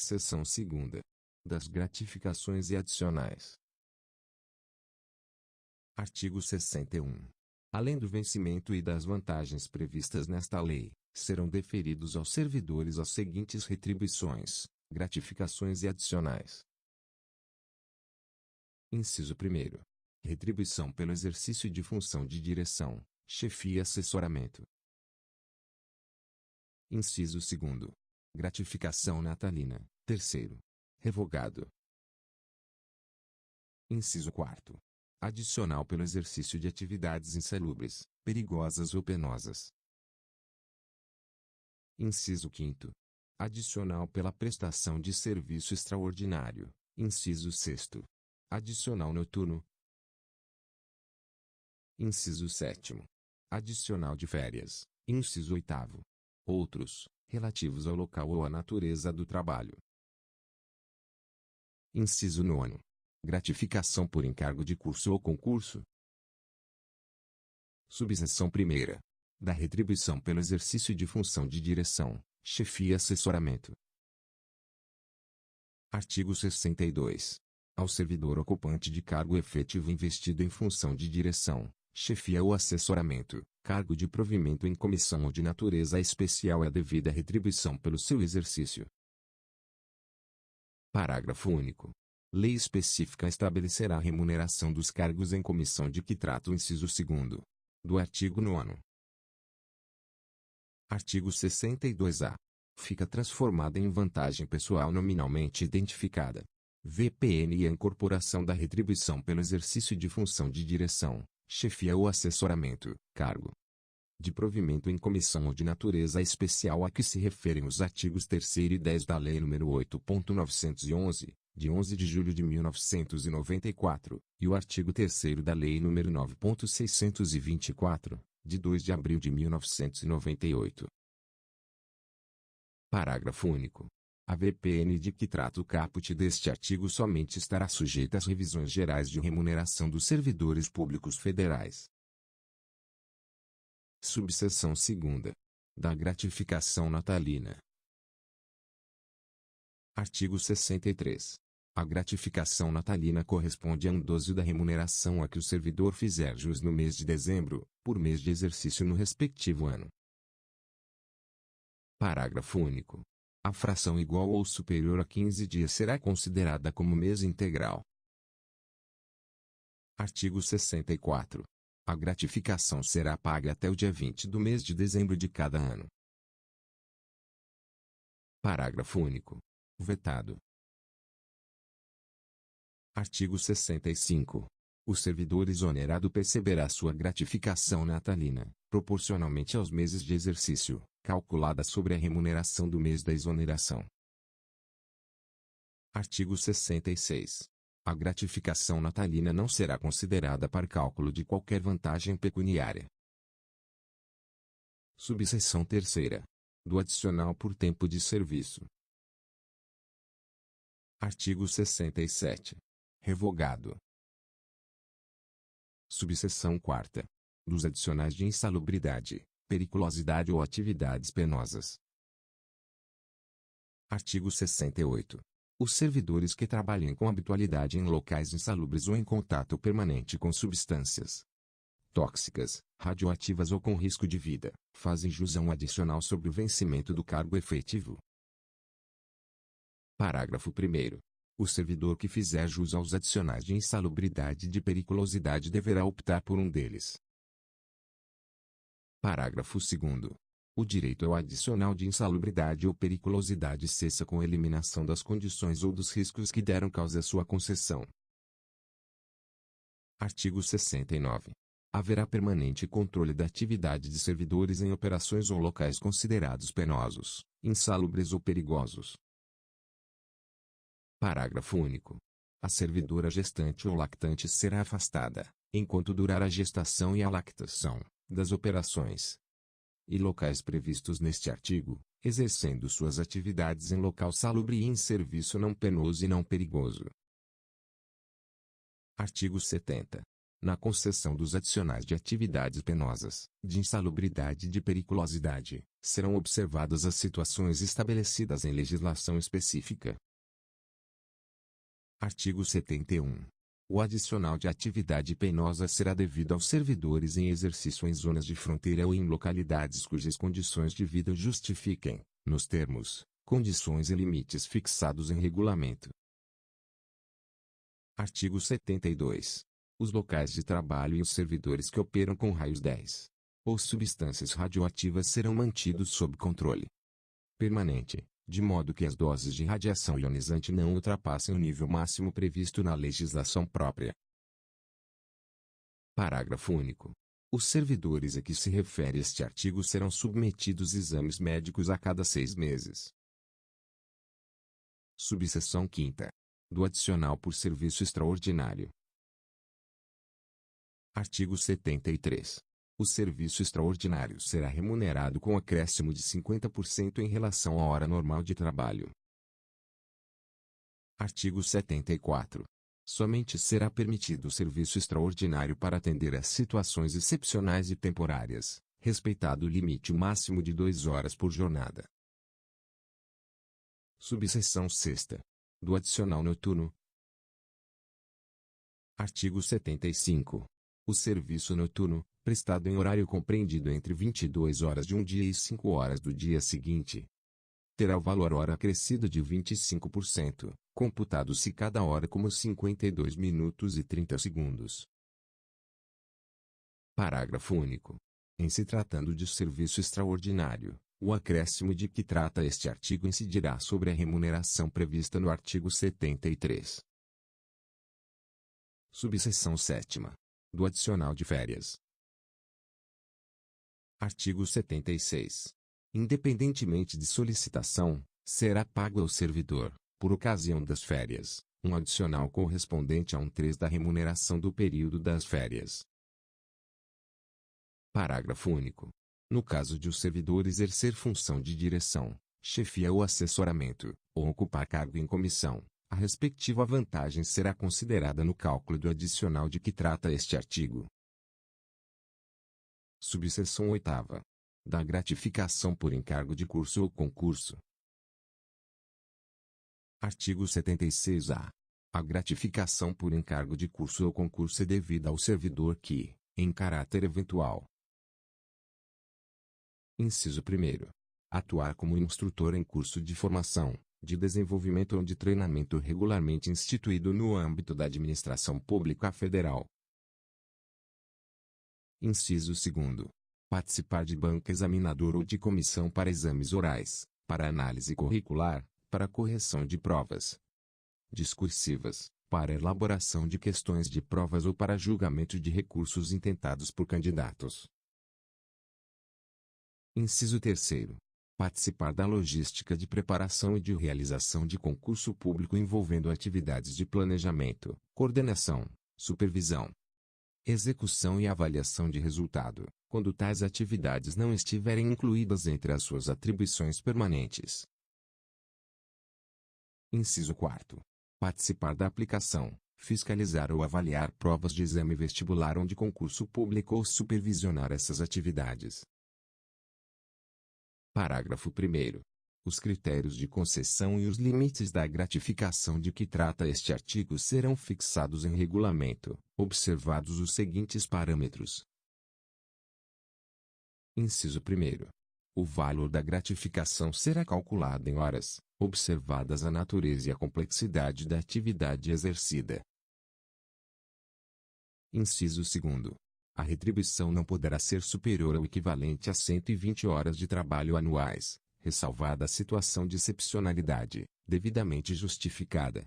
Seção 2ª. Das gratificações e adicionais. Artigo 61. Além do vencimento e das vantagens previstas nesta lei, serão deferidos aos servidores as seguintes retribuições, gratificações e adicionais. Inciso 1º. Retribuição pelo exercício de função de direção, chefia e assessoramento. Inciso 2º. Gratificação natalina, terceiro. Revogado. Inciso 4º. Adicional pelo exercício de atividades insalubres, perigosas ou penosas. Inciso 5º. Adicional pela prestação de serviço extraordinário. Inciso 6º. Adicional noturno. Inciso 7º. Adicional de férias. Inciso 8º. Outros, relativos ao local ou à natureza do trabalho. Inciso 9º. Gratificação por encargo de curso ou concurso. Subseção 1ª. Da retribuição pelo exercício de função de direção, chefia e assessoramento. Artigo 62. Ao servidor ocupante de cargo efetivo investido em função de direção, chefia ou assessoramento, cargo de provimento em comissão ou de natureza especial é a devida retribuição pelo seu exercício. Parágrafo único. Lei específica estabelecerá a remuneração dos cargos em comissão de que trata o inciso 2º do artigo 9º. Artigo 62-A. Fica transformada em vantagem pessoal nominalmente identificada. VPN e a incorporação da retribuição pelo exercício de função de direção, chefia ou assessoramento, cargo de provimento em comissão ou de natureza especial a que se referem os artigos 3º e 10 da Lei nº 8.911, de 11 de julho de 1994, e o artigo 3º da Lei nº 9.624, de 2 de abril de 1998. Parágrafo único. A VPN de que trata o caput deste artigo somente estará sujeita às revisões gerais de remuneração dos servidores públicos federais. Subseção 2ª. Da gratificação natalina. Artigo 63. A gratificação natalina corresponde a 1/12 da remuneração a que o servidor fizer jus no mês de dezembro, por mês de exercício no respectivo ano. Parágrafo único. A fração igual ou superior a 15 dias será considerada como mês integral. Artigo 64. A gratificação será paga até o dia 20 do mês de dezembro de cada ano. Parágrafo único. Vetado. Artigo 65. O servidor exonerado perceberá sua gratificação natalina, proporcionalmente aos meses de exercício, calculada sobre a remuneração do mês da exoneração. Artigo 66. A gratificação natalina não será considerada para cálculo de qualquer vantagem pecuniária. Subseção 3ª. Do adicional por tempo de serviço. Artigo 67. Revogado. Subseção 4ª. Dos adicionais de insalubridade, periculosidade ou atividades penosas. Artigo 68. Os servidores que trabalhem com habitualidade em locais insalubres ou em contato permanente com substâncias tóxicas, radioativas ou com risco de vida, fazem jus a um adicional sobre o vencimento do cargo efetivo. Parágrafo 1º. O servidor que fizer jus aos adicionais de insalubridade e de periculosidade deverá optar por um deles. Parágrafo 2º. O direito ao adicional de insalubridade ou periculosidade cessa com a eliminação das condições ou dos riscos que deram causa à sua concessão. Artigo 69. Haverá permanente controle da atividade de servidores em operações ou locais considerados penosos, insalubres ou perigosos. Parágrafo único. A servidora gestante ou lactante será afastada, enquanto durar a gestação e a lactação, das operações e locais previstos neste artigo, exercendo suas atividades em local salubre e em serviço não penoso e não perigoso. Artigo 70. Na concessão dos adicionais de atividades penosas, de insalubridade e de periculosidade, serão observadas as situações estabelecidas em legislação específica. Artigo 71. O adicional de atividade penosa será devido aos servidores em exercício em zonas de fronteira ou em localidades cujas condições de vida justifiquem, nos termos, condições e limites fixados em regulamento. Artigo 72. Os locais de trabalho e os servidores que operam com raios 10 ou substâncias radioativas serão mantidos sob controle permanente, de modo que as doses de radiação ionizante não ultrapassem o nível máximo previsto na legislação própria. Parágrafo único. Os servidores a que se refere este artigo serão submetidos a exames médicos a cada 6 meses. Subseção 5ª. Do adicional por serviço extraordinário. Artigo 73. O serviço extraordinário será remunerado com acréscimo de 50% em relação à hora normal de trabalho. Artigo 74. Somente será permitido o serviço extraordinário para atender às situações excepcionais e temporárias, respeitado o limite máximo de 2 horas por jornada. Subseção 6ª. Do adicional noturno. Artigo 75. O serviço noturno, prestado em horário compreendido entre 22 horas de um dia e 5 horas do dia seguinte, terá o valor hora acrescido de 25%, computado-se cada hora como 52 minutos e 30 segundos. Parágrafo único. Em se tratando de serviço extraordinário, o acréscimo de que trata este artigo incidirá sobre a remuneração prevista no artigo 73. Subseção 7ª. Do adicional de férias. Artigo 76. Independentemente de solicitação, será pago ao servidor, por ocasião das férias, um adicional correspondente a 1/3 da remuneração do período das férias. Parágrafo único. No caso de o servidor exercer função de direção, chefia ou assessoramento, ou ocupar cargo em comissão, a respectiva vantagem será considerada no cálculo do adicional de que trata este artigo. Subseção 8ª. Da gratificação por encargo de curso ou concurso. Artigo 76-A. A gratificação por encargo de curso ou concurso é devida ao servidor que, em caráter eventual. Inciso 1º. Atuar como instrutor em curso de formação, de desenvolvimento ou de treinamento regularmente instituído no âmbito da administração pública federal. Inciso 2º. Participar de banca examinadora ou de comissão para exames orais, para análise curricular, para correção de provas discursivas, para elaboração de questões de provas ou para julgamento de recursos intentados por candidatos. Inciso 3º. Participar da logística de preparação e de realização de concurso público envolvendo atividades de planejamento, coordenação, supervisão, execução e avaliação de resultado, quando tais atividades não estiverem incluídas entre as suas atribuições permanentes. Inciso 4º. Participar da aplicação, fiscalizar ou avaliar provas de exame vestibular ou de concurso público ou supervisionar essas atividades. Parágrafo 1º. Os critérios de concessão e os limites da gratificação de que trata este artigo serão fixados em regulamento, observados os seguintes parâmetros. Inciso 1º. O valor da gratificação será calculado em horas, observadas a natureza e a complexidade da atividade exercida. Inciso 2º. A retribuição não poderá ser superior ou equivalente a 120 horas de trabalho anuais, ressalvada a situação de excepcionalidade, devidamente justificada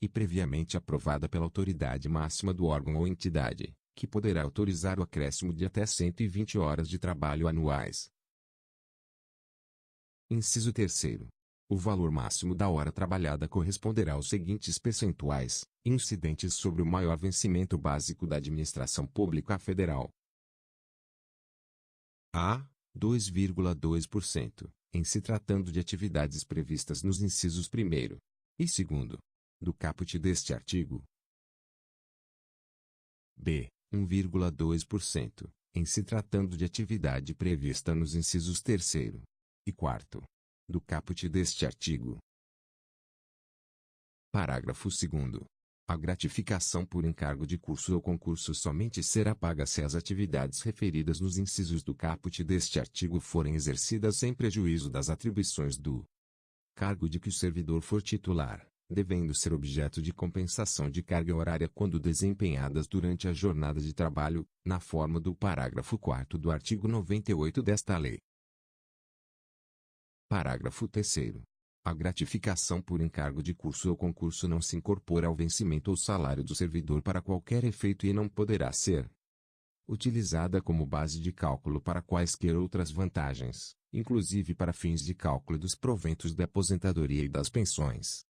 e previamente aprovada pela autoridade máxima do órgão ou entidade, que poderá autorizar o acréscimo de até 120 horas de trabalho anuais. Inciso 3º. O valor máximo da hora trabalhada corresponderá aos seguintes percentuais, incidentes sobre o maior vencimento básico da administração pública federal. A. 2,2%, em se tratando de atividades previstas nos incisos 1º e 2º do caput deste artigo. b. 1,2%, em se tratando de atividade prevista nos incisos 3º e 4º do caput deste artigo. Parágrafo 2º. A gratificação por encargo de curso ou concurso somente será paga se as atividades referidas nos incisos do caput deste artigo forem exercidas sem prejuízo das atribuições do cargo de que o servidor for titular, devendo ser objeto de compensação de carga horária quando desempenhadas durante a jornada de trabalho, na forma do parágrafo 4º do artigo 98 desta lei. Parágrafo 3º. A gratificação por encargo de curso ou concurso não se incorpora ao vencimento ou salário do servidor para qualquer efeito e não poderá ser utilizada como base de cálculo para quaisquer outras vantagens, inclusive para fins de cálculo dos proventos da aposentadoria e das pensões.